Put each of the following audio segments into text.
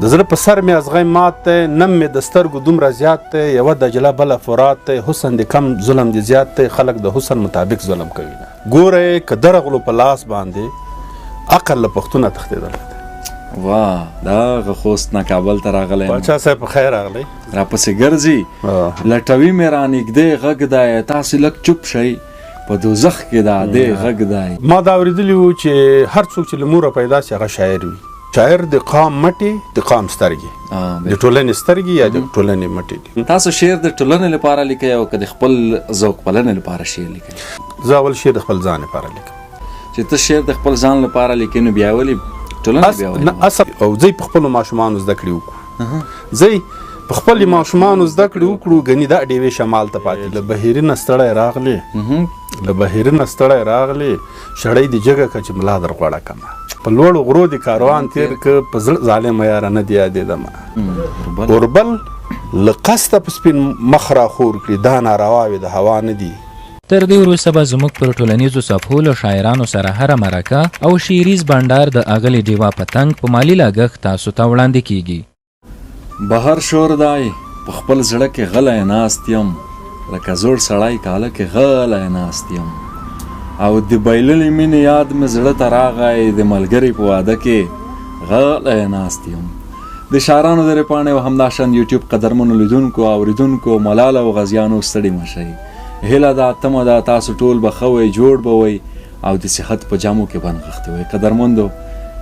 د زړه په سر مې ازغی مات دی، نم مې د سترګو دومره زیات دی، یوه دجله بله فرات دی، حسن د کم ظلم د زیات دی، خلک د حسن مطابق ظلم کوي. ګوره که درغلو په لاس باندې عقل له پښتونه تښتېدلی دی. واه دا خوست نه کابل ته راغلی یم. باچا صاحب په خیر راغلی. راپسې ګرځي لټوي مې رانږدې غږ دی، تاسې لږ چوپ شئ په دوزخ کې دا دی غږ دی. ما دا اورېدلي وو چې هر څوک چې له موره پیدا سي هغه شاعر وي. شاعر د قام مټې، د قام سترګې، د ټولنې سترګې یا د ټولنې مټې دي. تاسو شعر د ټولنې لپاره لیکئ او که د خپل ذوق پالنې لپاره شعر لیکئ؟ زه اول شعر د خپل ځان لپاره لیکم. چې ته شعر د خپل ځان لپاره لیکې نو بیا ولې ټولنه بیا ولې؟ اصل او زه په خپلو ماشومانو زده کړې وکړو، زه په خپلې ماشومانو زده کړې وکړو. ګنې دا ډېوې شمال ته پاتې له بهیري نه ستړی راغلی، له بهیري نه ستړی راغلی، شړی د جګه که چې ملا در غوړه کمه، په لوړو غرو د کاروان تیر که په زړه ظالمه یاره نه دې یادېدمه، اوربل له قصده په سپین مخ راخور کړي، دا نارواوې د هوا نه دي. تر دې وروسته به زموږ پر ټولنیزو صفحو له شاعرانو سره هره مرکه او شعریز بنډار د اغلې ډیوا پتنګ په مالي لګښت تاسو ته وړاندې کیږي. بهر شور دی په خپل زړه کې غلی ناست یم، لکه زوړ سړی کاله کې غلی ناست یم، او د بایللې مینې یاد مې زړه ته راغی، د ملګري په واده کې غلی ناست یم. د شاعرانو درې پاڼې او همداشان یوټیوب قدرمنو لیدونکو او اوریدونکو ملال او غزیانو ستړي مه شئ. هیله ده تمه ده تاسو ټول به ښه وئ، جوړ به وئ او د صحت په جامو کې به نغښتي وئ. قدرمندو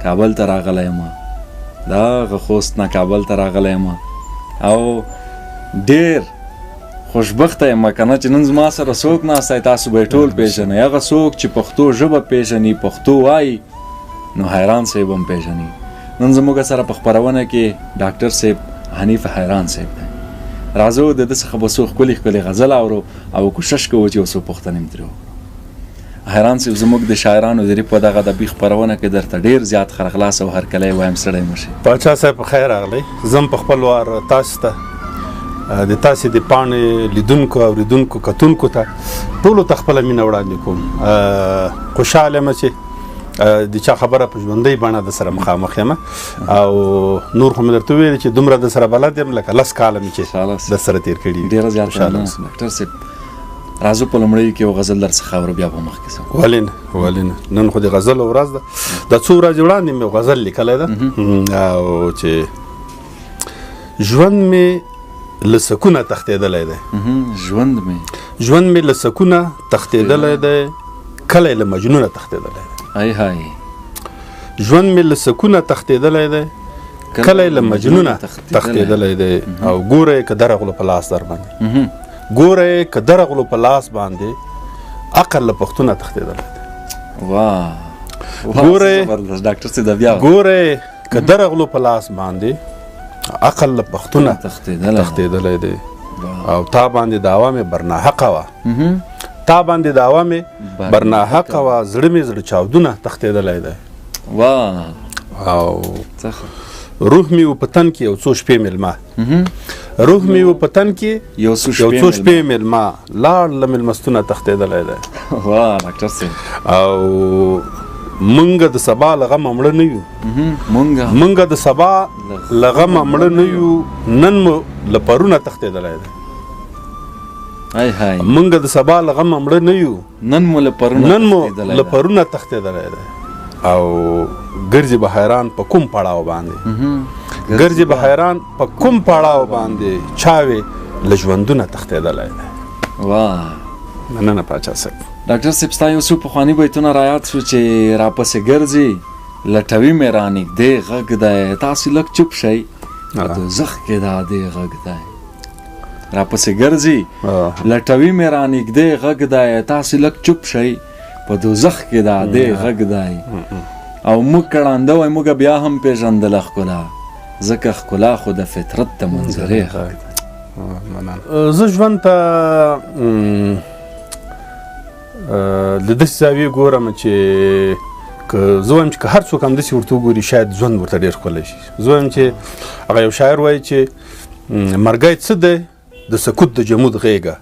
کابل ته راغلی یم، دغه خوست نه کابل ته راغلی یم او ډېر خوشبخته یم که نه چې نن زما سره څوک ناستی، تاسو به یې ټول پېژنئ. هغه څوک چې پښتو ژبه پېژني، پښتو وایي، نو حیران صاحب هم پېژني. نن زموږ سره په خپرونه کې ډاکټر صاحب حنیف حیران صاحب دی. راځو د ده څخه به څو ښکلې ښکلې غزل اورو او کوشش کوو چې یو څو پوښتنې م ترې وکړو. حیران صاحب زموږ د شاعرانو درې په دغه ادبي خپرونه کې درته ډېر زیات خرخلاص او هرکلی وایم، ستړی مه شئ. باچا صاحب په خیر راغلی. زه هم په خپل وار تاسو ته د تاسې د پاڼې لیدونکو اوریدونکو کتونکو ته ټولو ته خپله مینه وړاندې کوم. خوشحاله یم چې د چا خبره په ژوندۍ بڼه د سره مخامخ یم او نور خو مې درته وویل چې دومره د سره بلد یم لکه 10 کاله مې چې د سره تېر کړي. ډېره زیات ډاکټر صاحب راځو په لومړیو کې یو غزل درڅخه اورو بیا به مخکې ځو. ولې نه ولې نه، نن خو د غزلو ورځ ده. دا څو ورځې وړاندې مې غزل لیکلی ده او چې ژوند مې له سکونه تښتېدلی دی، ژوند مې له سکونه تښتېدلی دی، کلی له مجنونه تښتېدلی دی. ای های ژوند مې له سکونه تښتېدلی دی، کلی له مجنونه تښتېدلی دی. او ګوره که درغلو په لاس در باندې، ګوره که درغلو په لاس باندې عقل له پښتونه تښتېدلی دی. واه ګوره که درغلو په لاس باندې عقل له پښتونه تښتېدلی دی. او تا باندې دعوا مې برناحقه وه، تا باندې دعوا مې برناحقه وه، زړه مې زړه چاودونه تښتېدلی دی. او روح مې و په تن کې یو څو شپې مېلمه، روح مې و په تن کې یو څو شپې مېلمه، لاړ له مېلمستونه تښتېدلی دی. او مونږ د سبا له غمه مړه نه یو، مونږ د سبا له غمه مړه نه یو، نن مو له پرونه تښتېدلی دی. مونږ د سبا له غمه مړه نه یو، نن مو له پرونه تښتېدلی دی. او ګرځي به حیران په کوم پړاو باندې، ګرځي به حیران په کوم پړاو باندې، چاوې له ژوندونه تښتېدلی دی. مننه پاچا صاحب. ډاکټر صاحب ستا یو څو پخواني بیتونه رایاد شو چې راپسې ګرځي لټوي مې رانږدې غږ دی، تاسې لږ چوپ شئ په دوزخ کې دا دی غږ دی. راپسې ګرځي لټوي مې رانږدې غږ دی، تاسې لږ چوپ شئ په دوزخ کې دا دی غږ دی. او موږ کړانده وای موږ بیا هم پېژندله ښکلا، ځکه ښکلا خو د فطرت د منظرې غږ دی. زه ژوند ته د داسې زاویې ګورم چې که زه وایم چې که هر څوک همداسې ورته وګوري شاید ژوند ورته ډېر ښکلی شي. زه وایم چې هغه یو شاعر وایي چې مرګی څه دی د سکوت د جمود غېږه،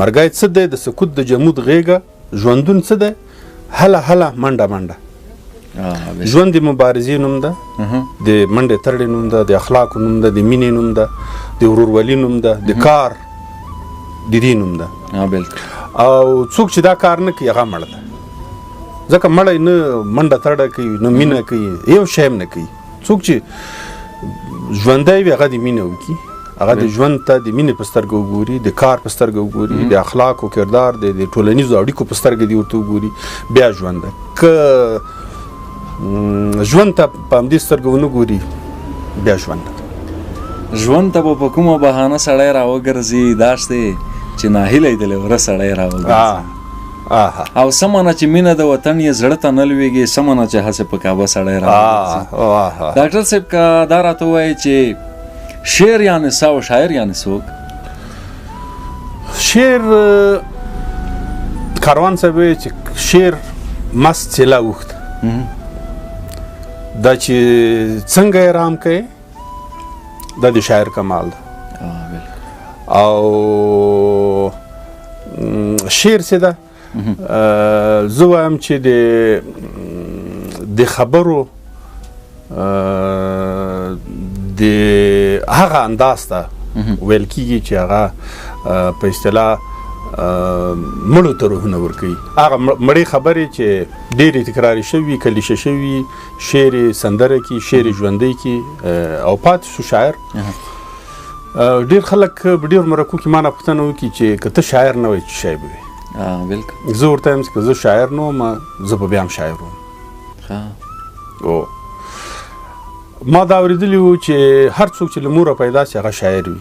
مرګی څه دی د سکوت د جمود غېږه، ژوندون څه دی هله هله منډه منډه، ژوند د مبارزې نوم ده، د منډې ترړې نوم ده، د اخلاقو نوم ده، د مینې نوم ده، د ورورولي نوم ده، د کار د دې نوم ده. او څوک چې دا کار نه کوي هغه مړ ده، ځکه مړی نه منډه ترړه کوي نه مینه کوي، یو شی هم نه کوي. څوک چې ژوندی وي هغه د مینه وکړي، هغه د ژوند ته د مینې په سترګه وګوري، د کار په سترګه وګوري، د اخلاقو کردار د ټولنیزو اړیکو په سترګه دې ورته وګوري، بیا ژوند ده. که ژوند ته په همدې سترګه ونه ګوري بیا ژوند ده. ژوند ته به په کومه بهانه سړی راوګرځي داش دی چې ناهیلی د لیوره سړی راوګرځي. او سمانه چې مینه د وطن یې زړه ته نه لویږي، سمانه چې هسې په کعبه سړی راوګرځي. ډاکټر صاحب که دا راته ووایي چې شعر یعنی څه او شاعر یعنی څوک؟ شعر کاروان صاحب وایي چې شعر مست څیله اوښت دا چې څنګه یې رام کوي دا د شاعر کمال ده. او شعر څه ده؟ زه وایم چې د خبرو د هغه انداز ته ویل کېږي چې هغه په اصطلاح مړو ته روحونه ورکوي. هغه مړې خبرې چې ډېرې تکراري شوي، کلیشه شوي، شعر یې سندره کي، شعر یې ژوندی کي او پاتې شو شاعر. ډېر خلک په ډېرو مرکو کې ما نه پوښتنه وکړي چې که ته شاعر نه وای څه شی به وې؟ زه ورته وایم چې که زه شاعر نه وم زه به بیا هم شاعر وم. ما دا اورېدلي وو چې هر څوک چې له موره پیدا شي هغه شاعر وي،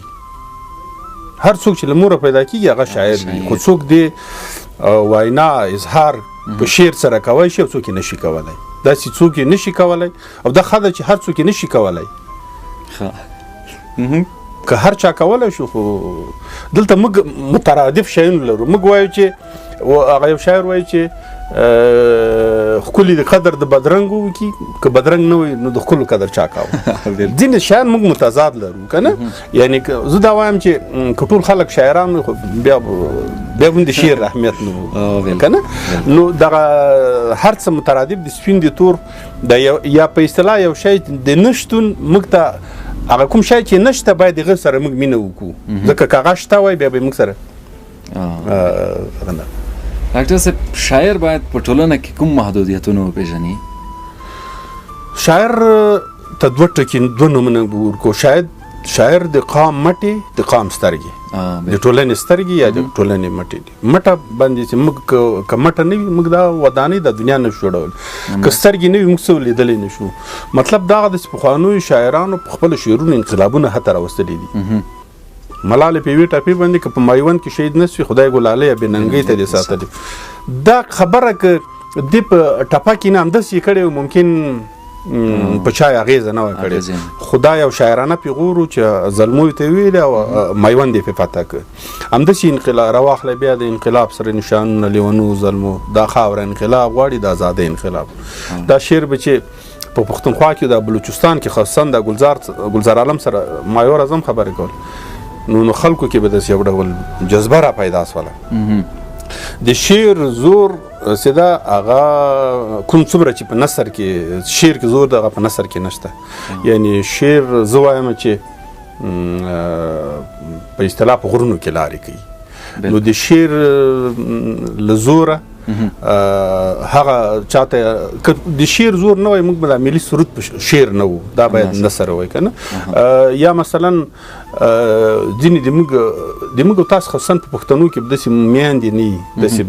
هر څوک چې له موره پیدا کېږي هغه شاعر وي. خو څوک د وینا اظهار په شعر سره کولی شي او څوک یې نشي کولی. داسې څوک یې نشي کولی او دا ښه ده چې هر څوک یې نشي کولی. که هر چا کولی شو خو دلته موږ مترادف شیونه لرو. موږ وایو چې هغه یو شاعر وایي چې ښکلي د قدر د بدرنګو وکړي، که بدرنګ نه وي نو د ښکلو قدر چا کاوه. ځینې شیان موږ متضاد لرو که نه. یعنې زه دا وایم چې که ټول خلک شاعران وي خو بیا هم د شعر اهمیت نه و که نه. نو دغه هر څه مترادف د سپین د تور یا په اصطلاح یو شی د نشتون موږ ته هغه کوم شی چې نشته باید هغه سره موږ مینه وکړو، ځکه که هغه شته وای بیا به موږ سره ډاکټر صاحب شاعر باید په ټولنه کې کوم محدودیتونه وپېژني؟ شاعر ته دوه نومونه ورکو. شاعر د قام مټې، د قام سترګې، د ټولنې سترګې یا د ټولنې مټې دي. مټه باندې چې موږ که مټه نه وي موږ دا ودانۍ د دنیا نه شو جوړول، که سترګې نه وي موږ څه لیدلی نه شو. مطلب دا د پخوانیو شاعرانو په خپلو شعرونو انقلابونه هته راوستلي دي. ملالې په یوې ټاپې باندې که په مایوند کې شهید نه سوي خدای ګلالۍ یا بېننګۍ ته دې ساتلي. دا خبره که دې په ټپه کې نه همداسې یې کړې ممکن په چا یې اغېزه نه وه کړې، خو دا یو شاعرانه پیغور و چې زلمو ته یې ویلې او میوند یې پرې فتح کړ. همداسې انقلاب راواخلی بیا د انقلاب سره نشانونه لیونو زلمو، دا خاوره انقلاب غواړي، د ازادۍ انقلاب. دا شعر به چې په پښتونخوا کې د بلوچستان کې خاصا د ګلزار عالم سره مایور اعظم خبرې کول نو خلکو کې به داسې یو ډول جذبه را پیدا شوله. د شعر زور سیده هغه کوم څومره چې په نثر کې شعر کې زور ده هغه په نثر کې نشته. یعنی شعر زه وایم چې په اصطلاح په غرونو کې لارې کوي. نو د شعر له زوره هغه چاته د شعر زور نه وای موږ به د ملي سرود په شعر نه وو، دا باید نثر وای که نه. یا مثلا ځینې د موږ تاسو خصوصا په پښتنو کې داسې میندې نه وي، داسې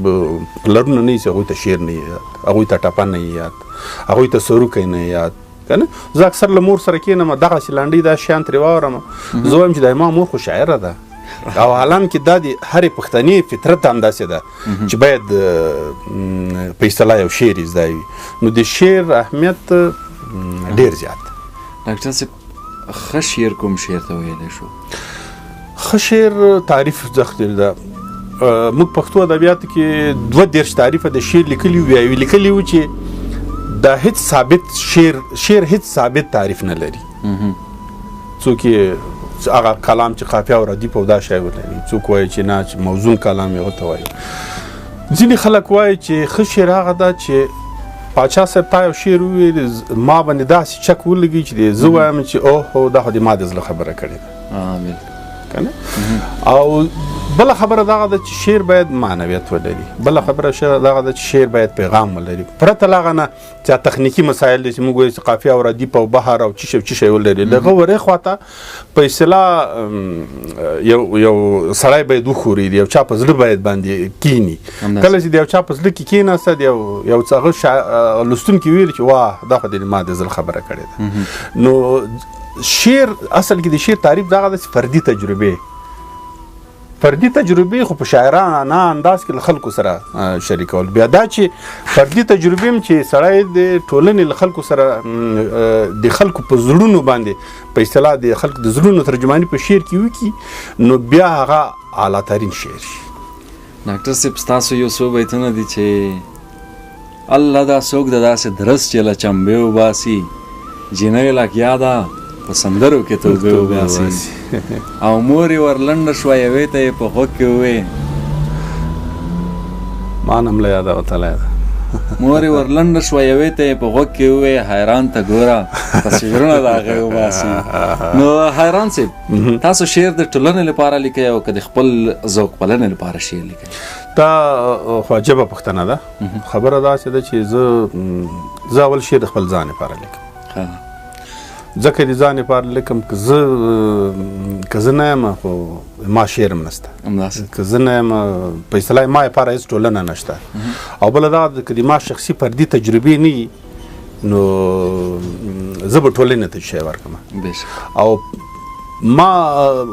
پلرونه نه وي چې هغوی ته شعر نه یاد، هغوی ته ټپه نه یاد، هغوی ته سروکی نه یاد که نه. زه اکثر له مور سره کښېنم دغسې لنډۍ دا شیان ترې واورم، زه وایم چې د ما مور خو شاعره ده او حالان کې دا د هرې پښتنې فطرت همداسې ده چې باید په اصطلاح یو شعر یې زده وي. نو د شعر اهمیت ډېر زیات. ډاکټر صاحب ښه شعر کوم شعر ته ویلی شو؟ ښه شعر تعریف زښت ده. موږ پښتو ادبیاتو کې 22 تعریفه د شعر لیکلي وو، یا لیکلي وو چې دا هیڅ ثابت شعر هیڅ ثابت تعریف نه لري. څوک هغه کلام چې قافیه او ردیف او دا شی ولري، څوک وایي چې نه چې موزون کلام یې ورته وایي. ځینې خلک وایي چې ښه شعر هغه ده چې پاچا صاحب تا یو شعر وویل ما باندې داسې چک ولګي چې زه وایم چې اوهو دا خو د ما د زړه خبره کړې ده که نه او بله خبره دغه ده چې شعر باید معنویت ولري بله خبره دغه ده چې شعر باید پیغام ولري پرته له هغه نه چې تخنیکي مسایل دي چې موږ وایو چې قافیه او ردیف او بحر او څه شی ولري له هغه ورې خواته په اصطلاح یو سړی باید وښوري د یو چا په زړه باید باندې کینی کله چې د یو چا په زړه کې کیناسته د یو څه هغه لوستونکي ویل چې واه دا خو د ما د زړه خبره کړې ده نو شعر اصل کې د شعر تعریف دغه ده چې فردي تجربې خو په شاعرانه انداز کې له خلکو سره شریکول بیا دا چې فردي تجربې هم چې سړی د ټولنې له خلکو سره د خلکو په زړونو باندې په اصطلاح د خلکو د زړونو ترجماني په شعر کې وکړي نو بیا هغه اعلی ترین شعر شي ډاکټر صاحب ستاسو یو څو بیتونه دي چې الله دا څوک د داسې درس چې له چمبې وباسي جینۍ لګیا ده په سندرو کې توبې وباسي او مور یې ورلنډه شوه یوې ته یې په غوږ کې ووې ما نم له یاده وتلی ده مور یې ورلنډه شوه یوې ته یې په غوږ کې ووې حیران ته ګوره پس شعرونه د هغې وباسي نو حیران صاحب تاسو شعر د ټولنې لپاره لیکئ او که د خپل ذوق پالنې لپاره شعر لیکئ دا خو عجبه پوښتنه ده خبره داسې ده چې زه اول شعر د خپل ځان لپاره لیکم ځکه د ځان لپاره لیکم که زه نه یم خو ما شعر هم نشته که زه نه یم په اصطلاح ما لپاره هېڅ ټولنه نشته او بله دا ده که د ما شخصي فردي تجربې نه وي نو زه به ټولنې ته شی ورکړم او ما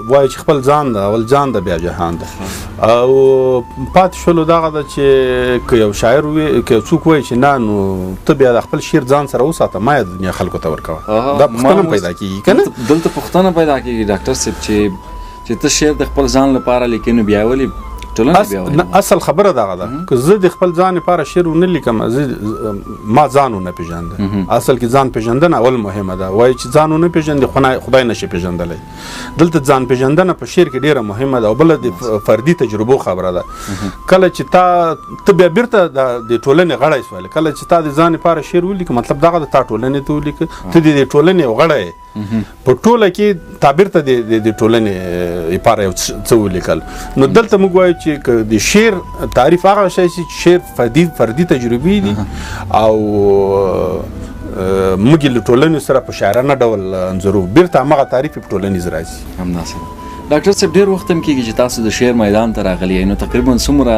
وایي چې خپل ځان ده اول ځان ده بیا جهان ده او پاتې شولو دغه ده چې که یو شاعر وي که یو څوک وایي چې نه نو ته بیا د خپل شعر ځان سره وساته ما یې د دنیا خلکو ته ورکوه دا پوښتنه پیدا کېږي که نه دلته پوښتنه پیدا کېږي ډاکټر صاحب چې ته شعر د خپل ځان لپاره لیکې نو بیا ولې اصل خبره دغه ده که زه د خپل ځان لپاره شعر ونه لیکم ما ځان ونه پېژنده اصل کې ځان پېژندنه اول مهمه ده وایي چې ځان ونه پېژندې خدای نشي پېژندلی دلته ځان پېژندنه په شعر کې ډېره مهمه ده او بله د فردي تجربو خبره ده کله چې ته بیا بیرته د ټولنې غړی شولې کله چې تا د ځان لپاره شعر ولیکه مطلب دغه د تا ټولنې ته ولیکه ته د ټولنې یو غړی یې په ټوله کې تا بیرته د ټولنې لپاره یو څه ولیکل نو دلته موږ وایو چې د شعر تعریف هغه شی چې شعر فردي تجربې دي او موږ له ټولنې سره په شاعرانه ډول انځورو بیرته همغه تعریف په ټولنیز راځي همداسې ډاکټر صاحب ډېر وخت هم کېږي چې تاسو د شعر میدان ته راغلي یئ نو تقریبا څومره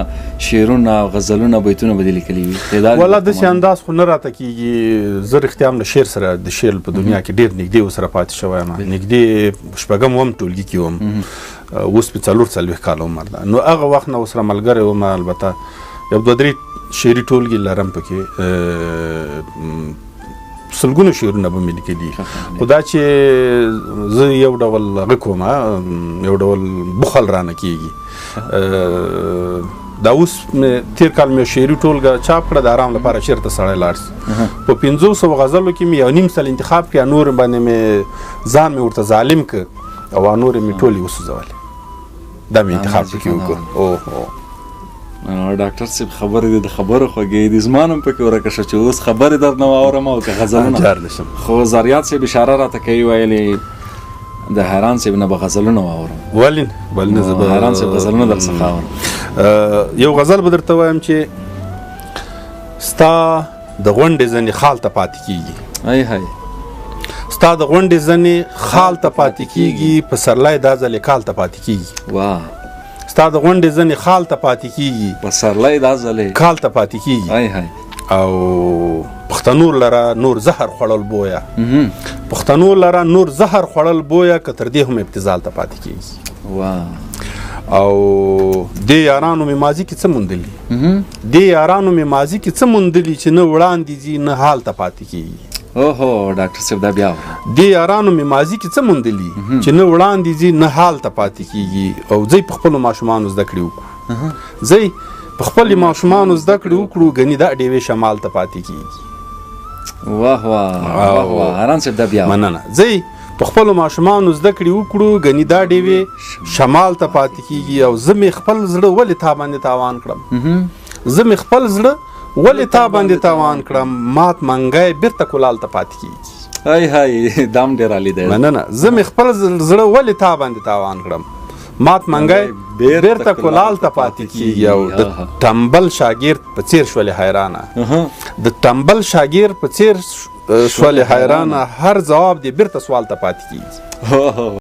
شعرونه او غزلونه بیتونه به دې لیکلي وي والله داسې انداز خو نه راته کېږي زه رښتیا هم له شعر سره د شعر په دنیا کې ډېر نږدې ورسره پاتې شوی یم نږدې شپږم وم ټولګي کې وم اوس په 40 کاله عمر ده نو هغه وخت نه ورسره ملګری وم البته یو 2-3 شعري ټولګي لرم پکې سلګونو شعرونه به مې لیکلي خو دا چې زه یو ډول هغه کوم یو ډول بخل رانه کېږي دا اوس تېر کال مې شعري ټولګه چاپ کړه د آرام لپاره چېرته سړی لاړ شي په 500 غزلو کې مې یو نیم سل انتخاب کړه نور باندې مې ځان مې ورته ظالم کړ او نور مې ټولې وسوځولې دا مې انتخاب پکې وکړ ډاکټر صاحب خبرې دي د خبرو خوږې دي زما هم پکې ورکه شوه چې اوس خبرې درنه واورم او که غزلونه خو زریات صاحب اشاره راته کوي ویلې د حیران صاحب نه به غزلونه واورم ولې نه زه به حیران صاحب غزلونه درڅخه اورم یو غزل به درته وایم چې ستا د غونډې ځنې خال ته پاتې کېږي ستا د غونډې ځنې خال ته پاتې کېږي پسرلی دا ځلې کال ته پاتې کېږي ستا د غونډې ځنې خال ته پاتې کېږي پسرلی دا ځلې کال ته پاتې کېږي او پښتنو لره نور زهر خوړل بویه پښتنو لره نور زهر خوړل بویه که تر دې هم ابتذال ته پاتې کېږي او دې یارانو مې ماضي کې څه موندلي دې یارانو مې ماضي کې څه موندلي چې نه وړاندې ځي نه حال ته پاتې کېږي ډاکټر صاحب دا بیا دې یارانو مې ماضي کې څه موندلي چې نه وړاندې ځي نه حال ته پاتې کېږي او زه په خپلو ماشومانو زده کړې وکړو زه په خپلې ماشومانو زده کړې وکړو ګنې دا ډېوې شمال ته پاتې کېږي حیران صاحب دا بیا مننه زه په خپلو ماشومانو زده کړې وکړو ګنې دا ډېوې شمال ته پاتې کېږي او زه مې خپل زړه ولې تا باندې تاوان کړم زه مې خپل زړه ولې تا باندې تاوان کړم مات منګی بیرته کولال ته پاتې کېږي هاي هاي دام ډېر عالي دی نه زه مې خپل زړه ولې تا باندې تاوان کړم مات منګی بیرته کولال ته پاتې کېږي او د ټمبل شاګرد په څیر شولې حیرانه د ټمبل شاګرد په څیر شولې حیرانه هر ځواب دې بیرته سوال ته پاتې کېږي